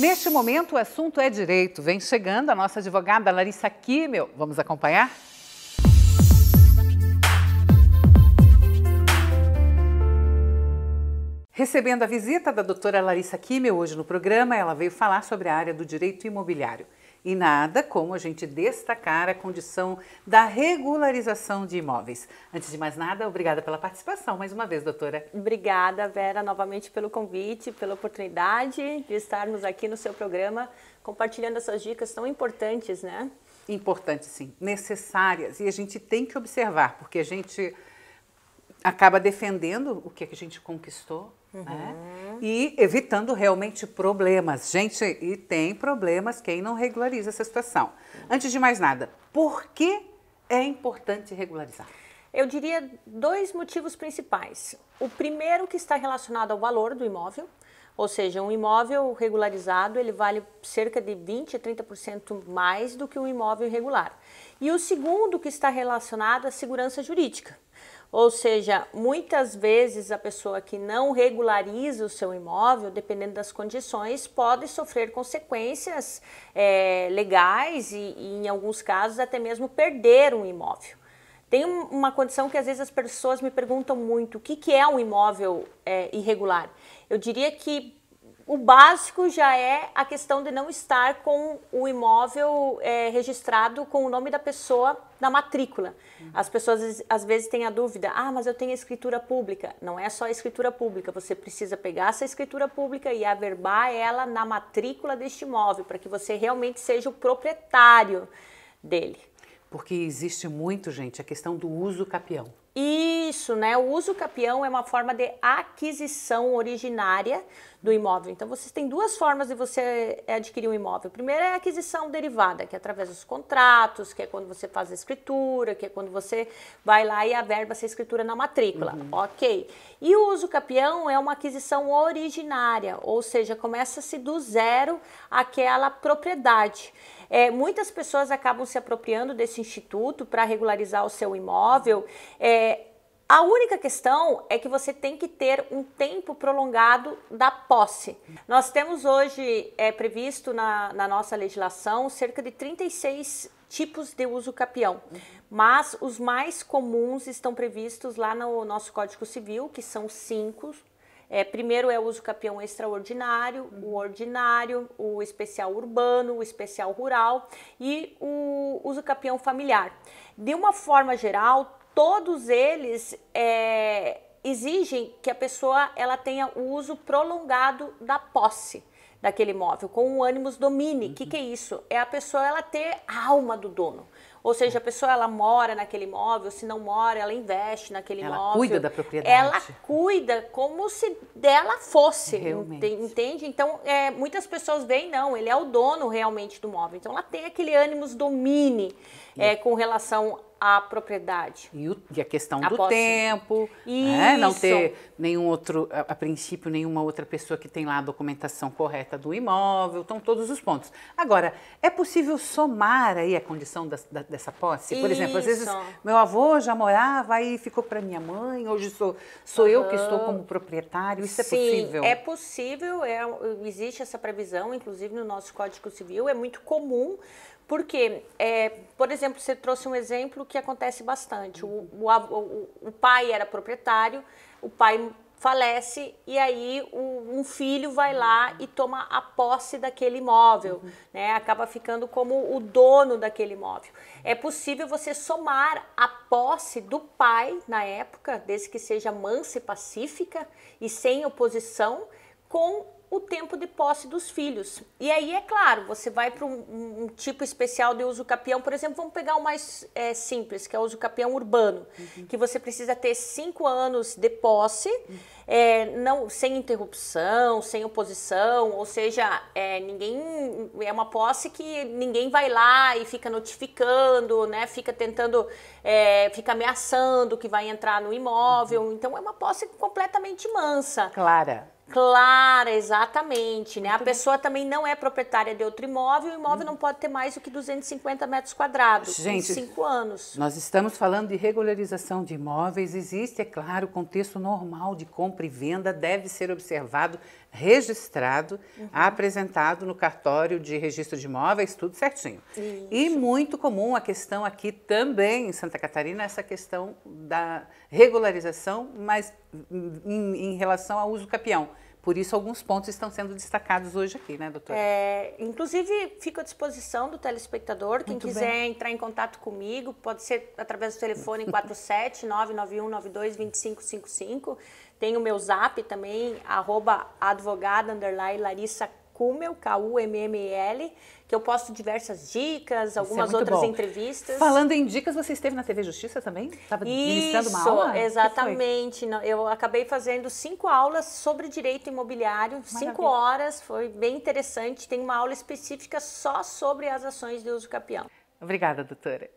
Neste momento, o assunto é direito. Vem chegando a nossa advogada Larissa Kimmel. Vamos acompanhar? Recebendo a visita da doutora Larissa Kimmel hoje no programa, ela veio falar sobre a área do direito imobiliário. E nada como a gente destacar a condição da regularização de imóveis. Antes de mais nada, obrigada pela participação mais uma vez, doutora. Obrigada, Vera, novamente pelo convite, pela oportunidade de estarmos aqui no seu programa, compartilhando essas dicas tão importantes, né? Importantes, sim, necessárias. E a gente tem que observar, porque a gente acaba defendendo o que a gente conquistou, né? E evitando realmente problemas. Gente, e tem problemas quem não regulariza essa situação. Antes de mais nada, por que é importante regularizar? Eu diria dois motivos principais. O primeiro que está relacionado ao valor do imóvel, ou seja, um imóvel regularizado ele vale cerca de 20% a 30% mais do que um imóvel irregular. E o segundo que está relacionado à segurança jurídica. Ou seja, muitas vezes a pessoa que não regulariza o seu imóvel, dependendo das condições, pode sofrer consequências legais e, em alguns casos, até mesmo perder um imóvel. Tem uma condição que às vezes as pessoas me perguntam muito, o que é um imóvel irregular? Eu diria que o básico já é a questão de não estar com o imóvel registrado com o nome da pessoa na matrícula. As pessoas às vezes têm a dúvida, mas eu tenho a escritura pública. Não é só a escritura pública, você precisa pegar essa escritura pública e averbar ela na matrícula deste imóvel, para que você realmente seja o proprietário dele. Porque existe muito, gente, a questão do uso capião. Isso, né? O uso capião é uma forma de aquisição originária do imóvel. Então, vocês têm duas formas de você adquirir um imóvel. Primeiro é a aquisição derivada, que é através dos contratos, que é quando você faz a escritura, que é quando você vai lá e averba essa escritura na matrícula. Ok. E o uso capião é uma aquisição originária, ou seja, começa-se do zero aquela propriedade. Muitas pessoas acabam se apropriando desse instituto para regularizar o seu imóvel. A única questão é que você tem que ter um tempo prolongado da posse. Nós temos hoje previsto na nossa legislação cerca de 36 tipos de uso capião, mas os mais comuns estão previstos lá no nosso Código Civil, que são 5. Primeiro é o uso capião extraordinário, o ordinário, o especial urbano, o especial rural e o uso capião familiar. De uma forma geral, todos eles exigem que a pessoa ela tenha o uso prolongado da posse daquele imóvel, com o animus domini. O que é isso? É a pessoa ela ter a alma do dono. Ou seja, a pessoa ela mora naquele imóvel, se não mora, ela investe naquele imóvel. Ela cuida da propriedade. Ela cuida como se dela fosse, realmente. Entende? Então, muitas pessoas veem, não, ele é o dono realmente do imóvel. Então, ela tem aquele animus domini com relação à propriedade. E a questão do tempo, não ter nenhum outro, a princípio, nenhuma outra pessoa que tem lá a documentação correta do imóvel, estão todos os pontos. Agora, é possível somar aí a condição dessa posse? Por exemplo, às vezes meu avô já morava e ficou para minha mãe, hoje sou eu que estou como proprietário, isso é possível? Sim, é possível, existe essa previsão, inclusive no nosso Código Civil, é muito comum. Porque, por exemplo, você trouxe um exemplo que acontece bastante. O pai era proprietário, o pai falece e aí um filho vai lá e toma a posse daquele imóvel, né? Acaba ficando como o dono daquele imóvel. É possível você somar a posse do pai na época, desde que seja mansa e pacífica e sem oposição, com o tempo de posse dos filhos. E aí, é claro, você vai para um tipo especial de uso capião, por exemplo, vamos pegar o mais simples, que é o uso capião urbano, que você precisa ter 5 anos de posse, sem interrupção, sem oposição, ou seja, é uma posse que ninguém vai lá e fica notificando, né, fica tentando, fica ameaçando que vai entrar no imóvel, então é uma posse completamente mansa. Clara, exatamente, né? A pessoa também não é proprietária de outro imóvel, o imóvel não pode ter mais do que 250 metros quadrados, em 5 anos. Nós estamos falando de regularização de imóveis, existe, é claro, o contexto normal de compra e venda deve ser observado, registrado, apresentado no cartório de registro de imóveis, tudo certinho. Isso. E muito comum a questão aqui também em Santa Catarina, essa questão da regularização, mas em relação ao uso capião. Por isso, alguns pontos estão sendo destacados hoje aqui, né, doutora? Inclusive, fico à disposição do telespectador. Quem quiser entrar em contato comigo, pode ser através do telefone 47-991-92-2555. Tem o meu zap também, @advogada_Larissa Kummel, Kummel, que eu posto diversas dicas, algumas outras entrevistas. Falando em dicas, você esteve na TV Justiça também? Estava ministrando uma aula? Exatamente. Eu acabei fazendo 5 aulas sobre direito imobiliário, 5 horas, foi bem interessante. Tem uma aula específica só sobre as ações de uso capião. Obrigada, doutora.